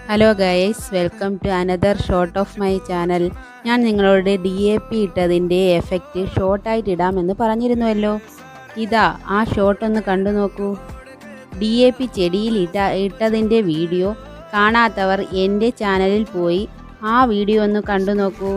Hello guys, welcome to another shot of my channel. ഞാൻ നിങ്ങളോട് DAP ഇട്ടതിൻ്റെ effect ഷോർട്ടായിട്ട് ഇടാമെന്ന് പറഞ്ഞിരുന്നുവല്ലോ. ഇതാ ആ ഷോട്ട് ഒന്ന് കണ്ടു നോക്കൂ. DAP ചെടിയിൽ ഇട്ടതിൻ്റെ വീഡിയോ കാണാത്തവർ എൻ്റെ ചാനലിൽ പോയി ആ വീഡിയോ ഒന്ന് കണ്ടു നോക്കൂ.